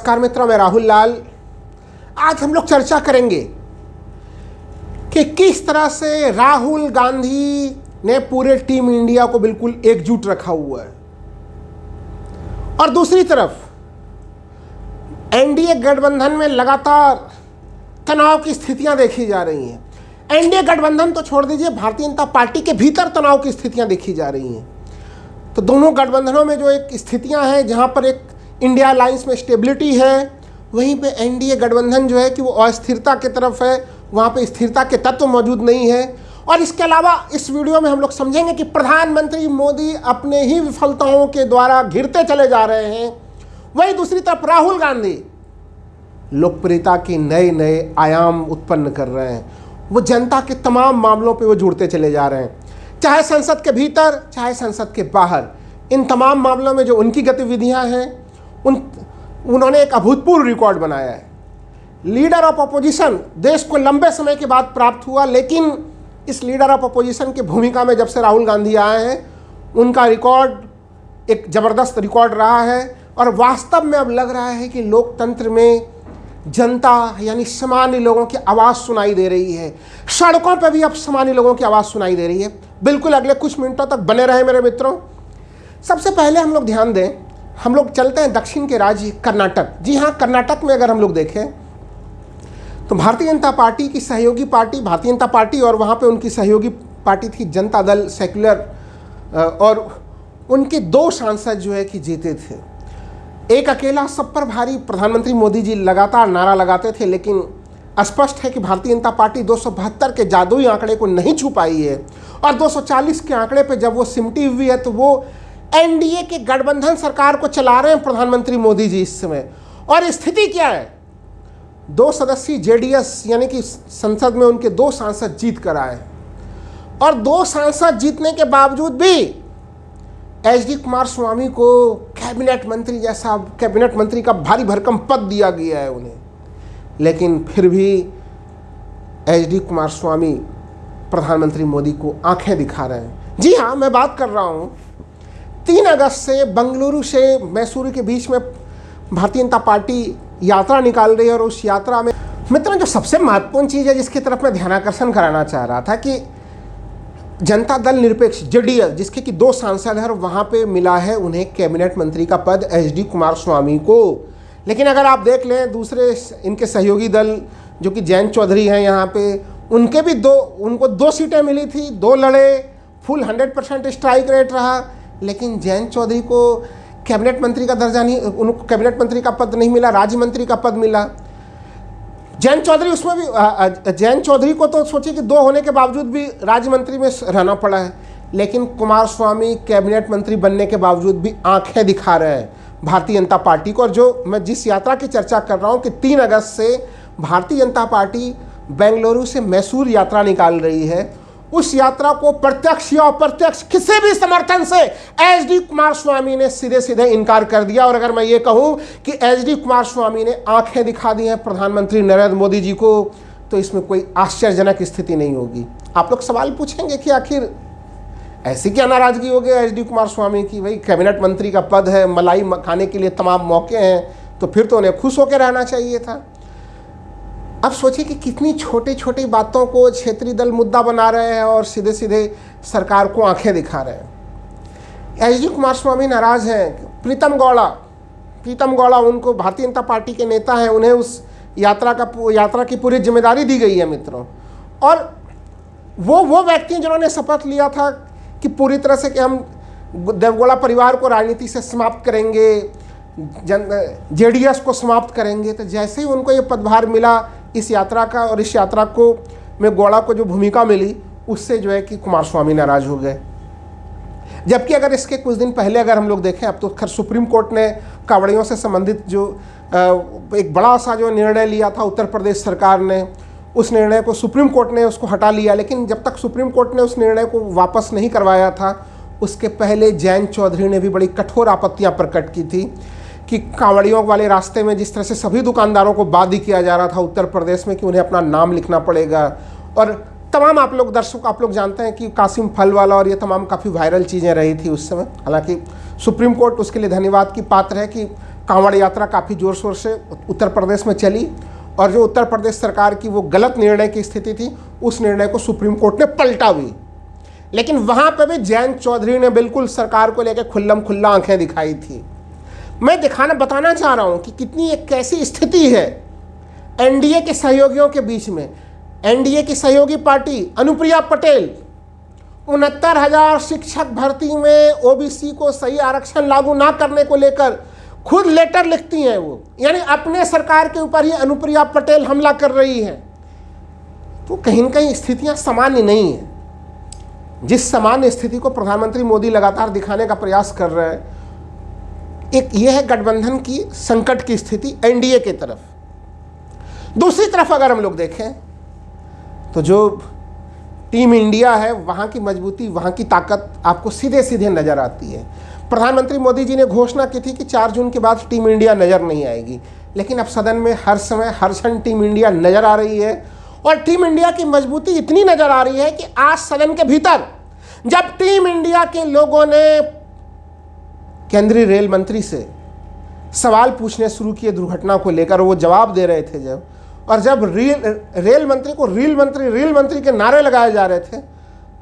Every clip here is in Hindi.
नमस्कार मित्रों, मैं राहुल लाल। आज हम लोग चर्चा करेंगे कि किस तरह से राहुल गांधी ने पूरे टीम इंडिया को बिल्कुल एकजुट रखा हुआ है और दूसरी तरफ एनडीए गठबंधन में लगातार तनाव की स्थितियां देखी जा रही हैं। एनडीए गठबंधन तो छोड़ दीजिए, भारतीय जनता पार्टी के भीतर तनाव की स्थितियां देखी जा रही हैं। तो दोनों गठबंधनों में जो एक स्थितियां हैं, जहां पर एक इंडिया अलायंस में स्टेबिलिटी है, वहीं पे एनडीए गठबंधन जो है कि वो अस्थिरता की तरफ है, वहाँ पे स्थिरता के तत्व मौजूद नहीं है। और इसके अलावा इस वीडियो में हम लोग समझेंगे कि प्रधानमंत्री मोदी अपने ही विफलताओं के द्वारा घिरते चले जा रहे हैं, वहीं दूसरी तरफ राहुल गांधी लोकप्रियता के नए नए आयाम उत्पन्न कर रहे हैं। वो जनता के तमाम मामलों पे वो जुड़ते चले जा रहे हैं, चाहे संसद के भीतर चाहे संसद के बाहर। इन तमाम मामलों में जो उनकी गतिविधियां हैं, उन्होंने एक अभूतपूर्व रिकॉर्ड बनाया है। लीडर ऑफ अपोजिशन देश को लंबे समय के बाद प्राप्त हुआ, लेकिन इस लीडर ऑफ अपोजिशन की भूमिका में जब से राहुल गांधी आए हैं, उनका रिकॉर्ड एक ज़बरदस्त रिकॉर्ड रहा है। और वास्तव में अब लग रहा है कि लोकतंत्र में जनता यानी सामान्य लोगों की आवाज़ सुनाई दे रही है। सड़कों पर भी अब सामान्य लोगों की आवाज़ सुनाई दे रही है। बिल्कुल अगले कुछ मिनटों तक बने रहे मेरे मित्रों। सबसे पहले हम लोग ध्यान दें, हम लोग चलते हैं दक्षिण के राज्य कर्नाटक। जी हाँ, कर्नाटक में अगर हम लोग देखें तो भारतीय जनता पार्टी की सहयोगी पार्टी भारतीय जनता पार्टी और वहाँ पे उनकी सहयोगी पार्टी थी जनता दल सेक्युलर, और उनके दो सांसद जो है कि जीते थे। एक अकेला सब पर भारी प्रधानमंत्री मोदी जी लगातार नारा लगाते थे, लेकिन स्पष्ट है कि भारतीय जनता पार्टी 272 के जादुई आंकड़े को नहीं छू पाई है। और 240 के आंकड़े पे जब वो सिमटी हुई है, तो वो एनडीए के गठबंधन सरकार को चला रहे हैं प्रधानमंत्री मोदी जी इस समय। और स्थिति क्या है, 2 सदस्यीय जेडीएस यानी कि संसद में उनके 2 सांसद जीत कर आए, और 2 सांसद जीतने के बावजूद भी एचडी कुमार स्वामी को कैबिनेट मंत्री का भारी भरकम पद दिया गया है उन्हें। लेकिन फिर भी एचडी कुमार स्वामी प्रधानमंत्री मोदी को आंखें दिखा रहे हैं। जी हाँ, मैं बात कर रहा हूँ 3 अगस्त से बंगलुरु से मैसूरू के बीच में भारतीय जनता पार्टी यात्रा निकाल रही है। और उस यात्रा में मित्रों, जो सबसे महत्वपूर्ण चीज़ है जिसकी तरफ मैं ध्यानाकर्षण कराना चाह रहा था कि जनता दल निरपेक्ष जेडीएस, जिसके कि 2 सांसद हैं, और वहाँ पे मिला है उन्हें कैबिनेट मंत्री का पद एचडी कुमार स्वामी को। लेकिन अगर आप देख लें दूसरे इनके सहयोगी दल जो कि जयंत चौधरी हैं, यहाँ पे उनको 2 सीटें मिली थी, 2 लड़े, फुल 100% स्ट्राइक रेट रहा, लेकिन जयंत चौधरी को कैबिनेट मंत्री का दर्जा नहीं, उनको कैबिनेट मंत्री का पद नहीं मिला, राज्य मंत्री का पद मिला। जयंत चौधरी को तो सोचिए कि 2 होने के बावजूद भी राज्य मंत्री में रहना पड़ा है, लेकिन कुमार स्वामी कैबिनेट मंत्री बनने के बावजूद भी आंखें दिखा रहे हैं भारतीय जनता पार्टी को। और जो मैं जिस यात्रा की चर्चा कर रहा हूँ कि 3 अगस्त से भारतीय जनता पार्टी बेंगलुरु से मैसूर यात्रा निकाल रही है, उस यात्रा को प्रत्यक्ष या अप्रत्यक्ष किसी भी समर्थन से एचडी कुमार स्वामी ने सीधे सीधे इनकार कर दिया। और अगर मैं ये कहूं कि एचडी कुमार स्वामी ने आंखें दिखा दी हैं प्रधानमंत्री नरेंद्र मोदी जी को, तो इसमें कोई आश्चर्यजनक स्थिति नहीं होगी। आप लोग सवाल पूछेंगे कि आखिर ऐसी क्या नाराजगी हो गई एचडी कुमार स्वामी की? भाई, कैबिनेट मंत्री का पद है, मलाई खाने के लिए तमाम मौके हैं, तो फिर तो उन्हें खुश होकर रहना चाहिए था। अब सोचिए कि कितनी छोटी छोटी बातों को क्षेत्रीय दल मुद्दा बना रहे हैं और सीधे सीधे सरकार को आंखें दिखा रहे हैं। एचडी कुमार स्वामी नाराज हैं। प्रीतम गौड़ा उनको भारतीय जनता पार्टी के नेता हैं, उन्हें उस यात्रा की पूरी जिम्मेदारी दी गई है मित्रों। और वो व्यक्ति जिन्होंने शपथ लिया था कि पूरी तरह से कि हम देवगौड़ा परिवार को राजनीति से समाप्त करेंगे, जेडीएस को समाप्त करेंगे, तो जैसे ही उनको ये पदभार मिला इस यात्रा का, और इस यात्रा को में गौड़ा को जो भूमिका मिली, उससे जो है कि कुमार स्वामी नाराज हो गए। जबकि अगर इसके कुछ दिन पहले अगर हम लोग देखें, अब तो खैर सुप्रीम कोर्ट ने कांवड़ियों से संबंधित जो एक बड़ा सा जो निर्णय लिया था उत्तर प्रदेश सरकार ने, उस निर्णय को सुप्रीम कोर्ट ने उसको हटा लिया। लेकिन जब तक सुप्रीम कोर्ट ने उस निर्णय को वापस नहीं करवाया था, उसके पहले जयंत चौधरी ने भी बड़ी कठोर आपत्तियाँ प्रकट की थी कि कांवड़ियों वाले रास्ते में जिस तरह से सभी दुकानदारों को बाध्य किया जा रहा था उत्तर प्रदेश में कि उन्हें अपना नाम लिखना पड़ेगा, और तमाम आप लोग जानते हैं कि कासिम फल वाला और ये तमाम काफ़ी वायरल चीज़ें रही थी उस समय। हालांकि सुप्रीम कोर्ट उसके लिए धन्यवाद की पात्र है कि कांवड़ यात्रा काफ़ी ज़ोर शोर से उत्तर प्रदेश में चली और जो उत्तर प्रदेश सरकार की वो गलत निर्णय की स्थिति थी, उस निर्णय को सुप्रीम कोर्ट ने पलटा भी। लेकिन वहाँ पर भी जयंत चौधरी ने बिल्कुल सरकार को लेकर खुल्लम खुल्ला आंखें दिखाई थी। मैं बताना चाह रहा हूँ कि कितनी एक कैसी स्थिति है एनडीए के सहयोगियों के बीच में। एनडीए की सहयोगी पार्टी अनुप्रिया पटेल 69,000 शिक्षक भर्ती में ओबीसी को सही आरक्षण लागू ना करने को लेकर खुद लेटर लिखती हैं वो, यानी अपने सरकार के ऊपर ही अनुप्रिया पटेल हमला कर रही है। तो कहीं न कहीं स्थितियां सामान्य नहीं है। जिस सामान्य स्थिति को प्रधानमंत्री मोदी लगातार दिखाने का प्रयास कर रहे हैं, एक यह है गठबंधन की संकट की स्थिति एनडीए की तरफ। दूसरी तरफ अगर हम लोग देखें तो जो टीम इंडिया है, वहाँ की मजबूती, वहाँ की ताकत आपको सीधे सीधे नज़र आती है। प्रधानमंत्री मोदी जी ने घोषणा की थी कि 4 जून के बाद टीम इंडिया नज़र नहीं आएगी, लेकिन अब सदन में हर समय हर क्षण टीम इंडिया नज़र आ रही है। और टीम इंडिया की मजबूती इतनी नज़र आ रही है कि आज सदन के भीतर जब टीम इंडिया के लोगों ने केंद्रीय रेल मंत्री से सवाल पूछने शुरू किए दुर्घटना को लेकर, वो जवाब दे रहे थे जब रेल मंत्री के नारे लगाए जा रहे थे,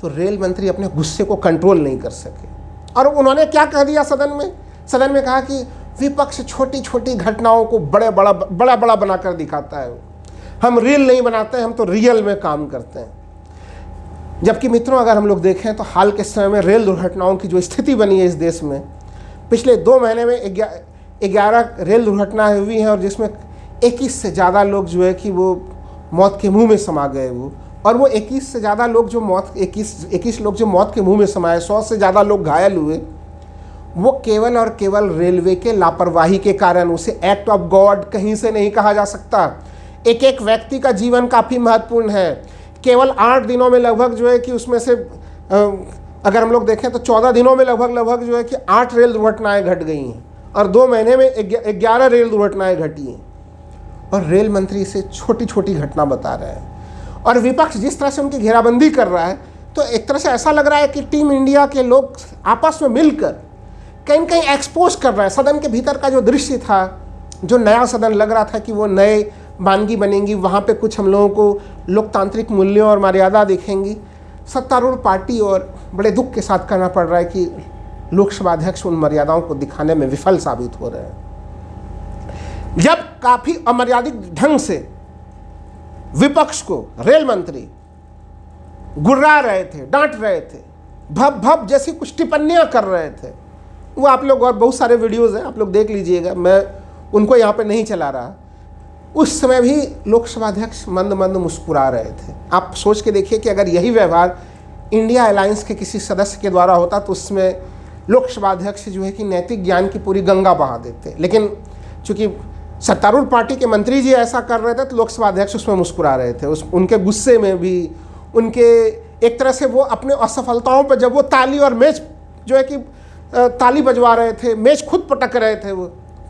तो रेल मंत्री अपने गुस्से को कंट्रोल नहीं कर सके और उन्होंने क्या कह दिया सदन में कहा कि विपक्ष छोटी छोटी घटनाओं को बड़ा बनाकर दिखाता है। हम रील नहीं बनाते हैं, हम तो रियल में काम करते हैं। जबकि मित्रों, अगर हम लोग देखें तो हाल के समय में रेल दुर्घटनाओं की जो स्थिति बनी है इस देश में, पिछले 2 महीने में 11 रेल दुर्घटनाएं हुई हैं और जिसमें 21 से ज़्यादा लोग जो है कि वो मौत के मुंह में समा गए। और वो 21 से ज़्यादा लोग जो 21 लोग जो मौत के मुंह में समाए, 100 से ज़्यादा लोग घायल हुए, वो केवल और केवल रेलवे के लापरवाही के कारण। उसे एक्ट ऑफ गॉड कहीं से नहीं कहा जा सकता। एक एक व्यक्ति का जीवन काफ़ी महत्वपूर्ण है। केवल 8 दिनों में लगभग जो है कि उसमें से अगर हम लोग देखें तो 14 दिनों में लगभग जो है कि 8 रेल दुर्घटनाएं घट गई हैं और 2 महीने में 11 रेल दुर्घटनाएं घटी हैं। और रेल मंत्री इसे छोटी छोटी घटना बता रहे हैं और विपक्ष जिस तरह से उनकी घेराबंदी कर रहा है, तो एक तरह से ऐसा लग रहा है कि टीम इंडिया के लोग आपस में मिलकर कहीं कहीं एक्सपोज कर रहे हैं। सदन के भीतर का जो दृश्य था, जो नया सदन लग रहा था कि वो नए वानगी बनेंगी, वहाँ पे कुछ हम लोगों को लोकतांत्रिक मूल्यों और मर्यादा दिखेंगी। सत्तारूढ़ पार्टी और बड़े दुख के साथ कहना पड़ रहा है कि लोकसभा अध्यक्ष उन मर्यादाओं को दिखाने में विफल साबित हो रहे हैं। जब काफ़ी अमर्यादित ढंग से विपक्ष को रेल मंत्री गुर्रा रहे थे, डांट रहे थे, भब जैसी कुछ टिप्पणियां कर रहे थे, वो आप लोग, और बहुत सारे वीडियोज़ हैं, आप लोग देख लीजिएगा, मैं उनको यहाँ पे नहीं चला रहा। उस समय भी लोकसभा अध्यक्ष मंद मंद मुस्कुरा रहे थे। आप सोच के देखिए कि अगर यही व्यवहार इंडिया अलायंस के किसी सदस्य के द्वारा होता तो उसमें लोकसभा अध्यक्ष जो है कि नैतिक ज्ञान की पूरी गंगा बहा देते। लेकिन चूँकि सत्तारूढ़ पार्टी के मंत्री जी ऐसा कर रहे थे तो लोकसभा अध्यक्ष उसमें मुस्कुरा रहे थे। उनके गुस्से में भी, उनके एक तरह से वो अपने असफलताओं पर जब वो ताली और मेज जो है कि ताली बजवा रहे थे, मेज खुद पटक रहे थे वो,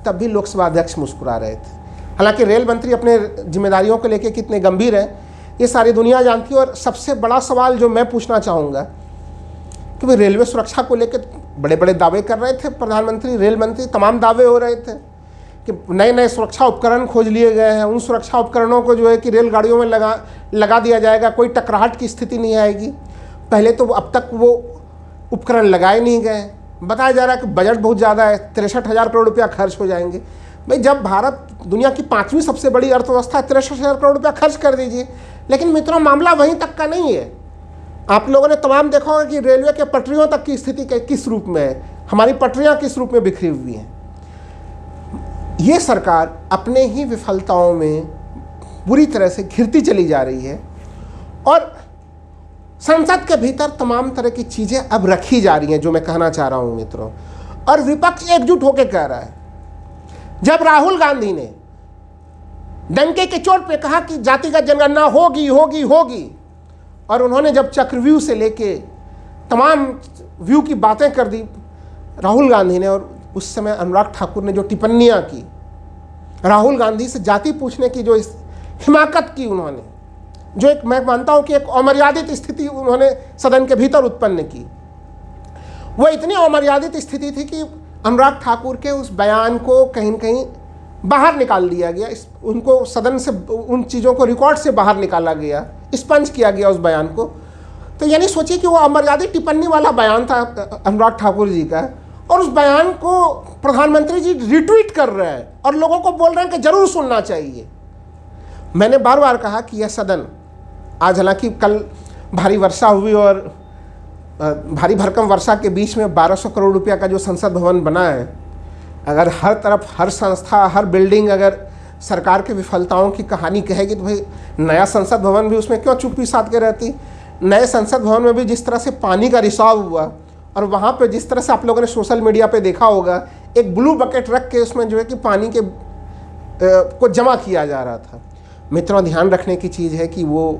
तब भी लोकसभा अध्यक्ष मुस्कुरा रहे थे। हालांकि रेल मंत्री अपने जिम्मेदारियों को लेकर कितने गंभीर हैं ये सारी दुनिया जानती है। और सबसे बड़ा सवाल जो मैं पूछना चाहूँगा कि भाई रेलवे सुरक्षा को लेकर बड़े बड़े दावे कर रहे थे प्रधानमंत्री, रेल मंत्री, तमाम दावे हो रहे थे कि नए नए सुरक्षा उपकरण खोज लिए गए हैं, उन सुरक्षा उपकरणों को जो है कि रेलगाड़ियों में लगा दिया जाएगा, कोई टकराहट की स्थिति नहीं आएगी। पहले तो अब तक वो उपकरण लगाए नहीं गए। बताया जा रहा है कि बजट बहुत ज़्यादा है, 63,000 करोड़ रुपया खर्च हो जाएंगे। भाई जब भारत दुनिया की 5वीं सबसे बड़ी अर्थव्यवस्था है, 63,000 करोड़ रुपया खर्च कर दीजिए। लेकिन मित्रों, मामला वहीं तक का नहीं है। आप लोगों ने तमाम देखा होगा कि रेलवे के पटरियों तक की स्थिति किस रूप में है, हमारी पटरियाँ किस रूप में बिखरी हुई हैं। ये सरकार अपने ही विफलताओं में बुरी तरह से घिरती चली जा रही है और संसद के भीतर तमाम तरह की चीज़ें अब रखी जा रही हैं, जो मैं कहना चाह रहा हूं मित्रों। और विपक्ष एकजुट होकर कह रहा है। जब राहुल गांधी ने डंके के चोट पे कहा कि जातिगत जनगणना होगी होगी होगी, और उन्होंने जब चक्रव्यूह से लेके तमाम व्यू की बातें कर दी राहुल गांधी ने, और उस समय अनुराग ठाकुर ने जो टिप्पणियां की, राहुल गांधी से जाति पूछने की जो हिमाकत की उन्होंने, जो एक मैं मानता हूं कि एक अमर्यादित स्थिति उन्होंने सदन के भीतर उत्पन्न की, वो इतनी अमर्यादित स्थिति थी कि अनुराग ठाकुर के उस बयान को कहीं न कहीं बाहर निकाल दिया गया, उनको सदन से उन चीज़ों को रिकॉर्ड से बाहर निकाला गया, स्पंज किया गया उस बयान को। तो यानी सोचिए कि वो अमर्यादित टिप्पणी वाला बयान था अनुराग ठाकुर जी का, और उस बयान को प्रधानमंत्री जी रिट्वीट कर रहे हैं और लोगों को बोल रहे हैं कि जरूर सुनना चाहिए। मैंने बार बार कहा कि यह सदन आज, हालांकि कल भारी वर्षा हुई और भारी भरकम वर्षा के बीच में 1200 करोड़ रुपया का जो संसद भवन बना है, अगर हर तरफ हर संस्था हर बिल्डिंग अगर सरकार के विफलताओं की कहानी कहेगी तो भाई नया संसद भवन भी उसमें क्यों चुप्पी साध के रहती। नए संसद भवन में भी जिस तरह से पानी का रिसाव हुआ और वहाँ पे जिस तरह से आप लोगों ने सोशल मीडिया पे देखा होगा, एक ब्लू बकेट रख के उसमें जो है कि पानी के को जमा किया जा रहा था। मित्रों, ध्यान रखने की चीज़ है कि वो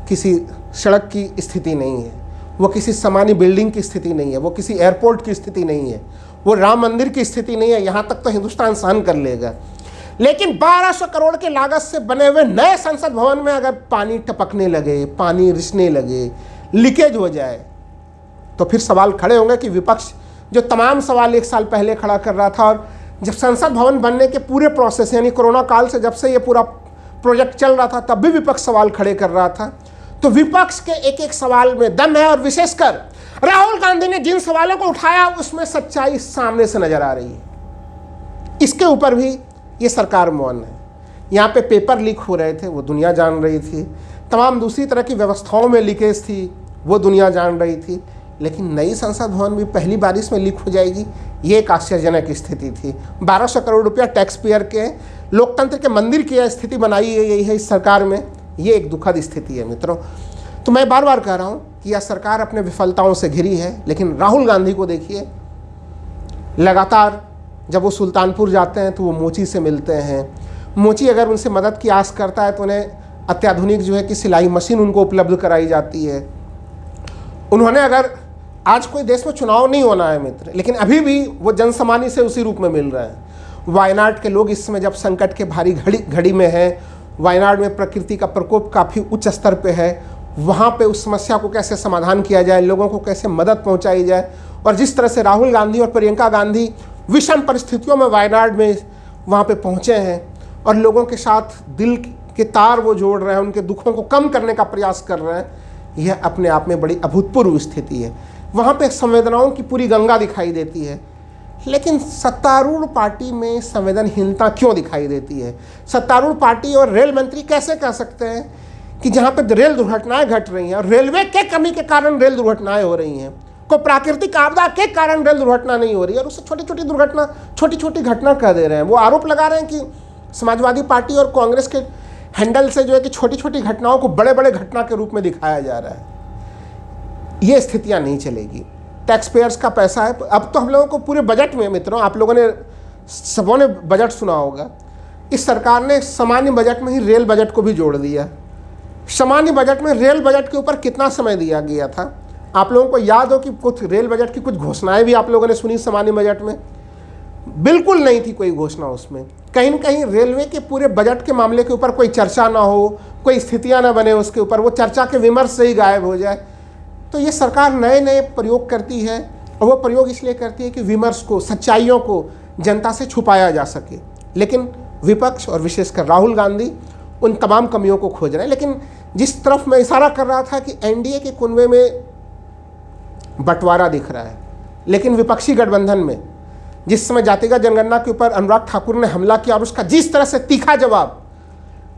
किसी सड़क की स्थिति नहीं है, वो किसी सामान्य बिल्डिंग की स्थिति नहीं है, वो किसी एयरपोर्ट की स्थिति नहीं है, वो राम मंदिर की स्थिति नहीं है। यहाँ तक तो हिंदुस्तान सहन कर लेगा, लेकिन 1200 करोड़ के लागत से बने हुए नए संसद भवन में अगर पानी टपकने लगे, पानी रिसने लगे, लीकेज हो जाए, तो फिर सवाल खड़े होंगे कि विपक्ष जो तमाम सवाल एक साल पहले खड़ा कर रहा था, और जब संसद भवन बनने के पूरे प्रोसेस यानी कोरोना काल से जब से ये पूरा प्रोजेक्ट चल रहा था तब भी विपक्ष सवाल खड़े कर रहा था, तो विपक्ष के एक एक सवाल में दम है। और विशेषकर राहुल गांधी ने जिन सवालों को उठाया उसमें सच्चाई सामने से नजर आ रही है। इसके ऊपर भी ये सरकार मौन है। यहाँ पे पेपर लीक हो रहे थे, वो दुनिया जान रही थी, तमाम दूसरी तरह की व्यवस्थाओं में लीकेज थी, वो दुनिया जान रही थी, लेकिन नई संसद भवन भी पहली बारिश में लीक हो जाएगी, ये एक आश्चर्यजनक स्थिति थी। 1200 करोड़ रुपया टैक्स पेयर के लोकतंत्र के मंदिर की स्थिति बनाई गई है इस सरकार में, ये एक दुखद स्थिति है मित्रों। तो मैं बार बार कह रहा हूँ कि यह सरकार अपने विफलताओं से घिरी है, लेकिन राहुल गांधी को देखिए, लगातार जब वो सुल्तानपुर जाते हैं तो वो मोची से मिलते हैं। मोची अगर उनसे मदद की आस करता है तो उन्हें अत्याधुनिक जो है कि सिलाई मशीन उनको उपलब्ध कराई जाती है। उन्होंने अगर आज कोई देश में चुनाव नहीं होना है मित्र, लेकिन अभी भी वो जनसामान्य से उसी रूप में मिल रहे हैं। वायनाड के लोग इस समय जब संकट के भारी घड़ी में हैं, वायनाड में प्रकृति का प्रकोप काफ़ी उच्च स्तर पे है, वहाँ पे उस समस्या को कैसे समाधान किया जाए, लोगों को कैसे मदद पहुँचाई जाए, और जिस तरह से राहुल गांधी और प्रियंका गांधी विषम परिस्थितियों में वायनाड में वहाँ पे पहुँचे हैं और लोगों के साथ दिल के तार वो जोड़ रहे हैं, उनके दुखों को कम करने का प्रयास कर रहे हैं, यह अपने आप में बड़ी अभूतपूर्व स्थिति है। वहाँ पे संवेदनाओं की पूरी गंगा दिखाई देती है, लेकिन सत्तारूढ़ पार्टी में संवेदनहीनता क्यों दिखाई देती है? सत्तारूढ़ पार्टी और रेल मंत्री कैसे कह सकते हैं कि जहाँ पे रेल दुर्घटनाएं घट रही हैं और रेलवे के कमी के कारण रेल दुर्घटनाएं हो रही हैं, कोई प्राकृतिक आपदा के कारण रेल दुर्घटना नहीं हो रही है, और उससे छोटी छोटी घटना कह दे रहे हैं। वो आरोप लगा रहे हैं कि समाजवादी पार्टी और कांग्रेस के हैंडल से जो है कि छोटी छोटी घटनाओं को बड़े बड़े घटना के रूप में दिखाया जा रहा है। ये स्थितियाँ नहीं चलेगी। टैक्स पेयर्स का पैसा है। अब तो हम लोगों को पूरे बजट में मित्रों, आप लोगों ने सबों ने बजट सुना होगा, इस सरकार ने सामान्य बजट में ही रेल बजट को भी जोड़ दिया। सामान्य बजट में रेल बजट के ऊपर कितना समय दिया गया था? आप लोगों को याद हो कि कुछ रेल बजट की कुछ घोषणाएं भी आप लोगों ने सुनी सामान्य बजट में? बिल्कुल नहीं थी कोई घोषणा उसमें। कहीं न कहीं रेलवे के पूरे बजट के मामले के ऊपर कोई चर्चा ना हो, कोई स्थितियाँ ना बने उसके ऊपर, वो चर्चा के विमर्श से ही गायब हो जाए। तो ये सरकार नए नए प्रयोग करती है, और वो प्रयोग इसलिए करती है कि विमर्श को, सच्चाइयों को जनता से छुपाया जा सके। लेकिन विपक्ष और विशेषकर राहुल गांधी उन तमाम कमियों को खोज रहे हैं। लेकिन जिस तरफ मैं इशारा कर रहा था कि एनडीए के कुनबे में बंटवारा दिख रहा है, लेकिन विपक्षी गठबंधन में जिस समय जातिगत जनगणना के ऊपर अनुराग ठाकुर ने हमला किया और उसका जिस तरह से तीखा जवाब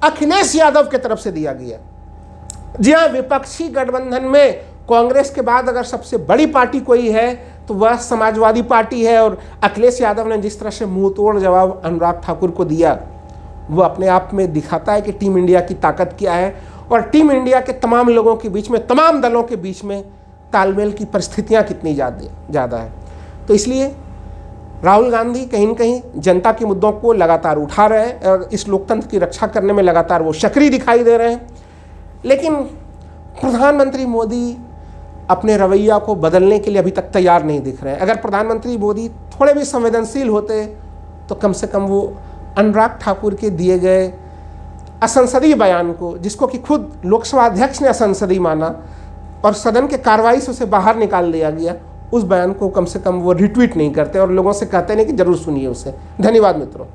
अखिलेश यादव की तरफ से दिया गया। जी हाँ, विपक्षी गठबंधन में कांग्रेस के बाद अगर सबसे बड़ी पार्टी कोई है तो वह समाजवादी पार्टी है, और अखिलेश यादव ने जिस तरह से मुंह तोड़ जवाब अनुराग ठाकुर को दिया, वो अपने आप में दिखाता है कि टीम इंडिया की ताकत क्या है, और टीम इंडिया के तमाम लोगों के बीच में, तमाम दलों के बीच में तालमेल की परिस्थितियाँ कितनी ज़्यादा है। तो इसलिए राहुल गांधी कहीं न कहीं जनता के मुद्दों को लगातार उठा रहे हैं और इस लोकतंत्र की रक्षा करने में लगातार वो सक्रिय दिखाई दे रहे हैं। लेकिन प्रधानमंत्री मोदी अपने रवैया को बदलने के लिए अभी तक तैयार नहीं दिख रहे हैं। अगर प्रधानमंत्री मोदी थोड़े भी संवेदनशील होते तो कम से कम वो अनुराग ठाकुर के दिए गए असंसदीय बयान को, जिसको कि खुद लोकसभा अध्यक्ष ने असंसदीय माना और सदन के कार्रवाई से उसे बाहर निकाल दिया गया, उस बयान को कम से कम वो रिट्वीट नहीं करते और लोगों से कहते नहीं कि जरूर सुनिए उसे। धन्यवाद मित्रों।